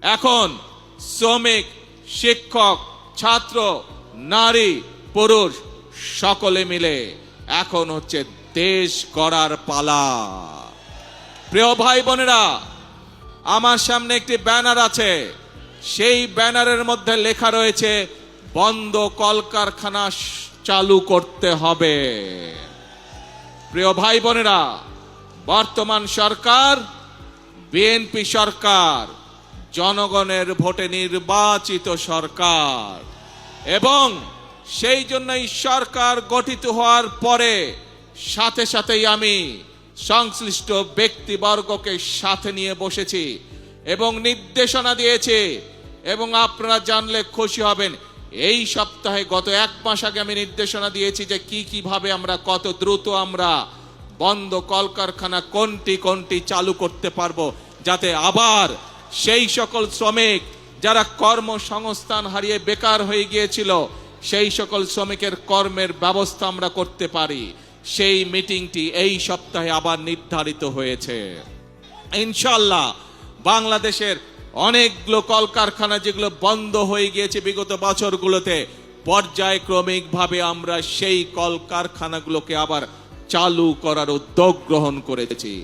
এখন শ্রমিক, শিক্ষক, ছাত্র, নারী, পুরুষ সকলে মিলে এখন হচ্ছে দেশ গড়ার পালা। প্রিয় ভাই বোনেরা, আমার সামনে একটি ব্যানার আছে। সেই ব্যানারের মধ্যে লেখা রয়েছে বন্ধ কলকারখানা চালু করতে হবে। প্রিয় ভাই বোনেরা, বর্তমান সরকার বিএনপি সরকার, জনগণের ভোটে নির্বাচিত সরকার, এবং সেই জন্যই সরকার গঠিত হওয়ার পরে সাথে সাথেই আমি সংশ্লিষ্ট ব্যক্তিবর্গকে সাথে নিয়ে বসেছি এবং নির্দেশনা দিয়েছি। এবং আপনারা জানলে খুশি হবেন, এই সপ্তাহে গত এক মাস আগে আমি নির্দেশনা দিয়েছি যে কিভাবে আমরা কত দ্রুত আমরা বন্ধ কলকারখানা কোনটি কোনটি চালু করতে পারবো, যাতে আবার সেই সকল শ্রমিক যারা কর্মসংস্থান হারিয়ে বেকার হয়ে গিয়েছিল সেই সকল শ্রমিকের কর্মের ব্যবস্থা আমরা করতে পারি। সেই মিটিংটি এই সপ্তাহে আবার নির্ধারিত হয়েছে। ইনশাআল্লাহ বাংলাদেশের অনেকগুলো কলকারখানা যেগুলো বন্ধ হয়ে গিয়েছে বিগত বছরগুলোতে, পর্যায়ক্রমিকভাবে আমরা সেই কলকারখানাগুলোকে আবার চালু করার উদ্যোগ গ্রহণ করেছি।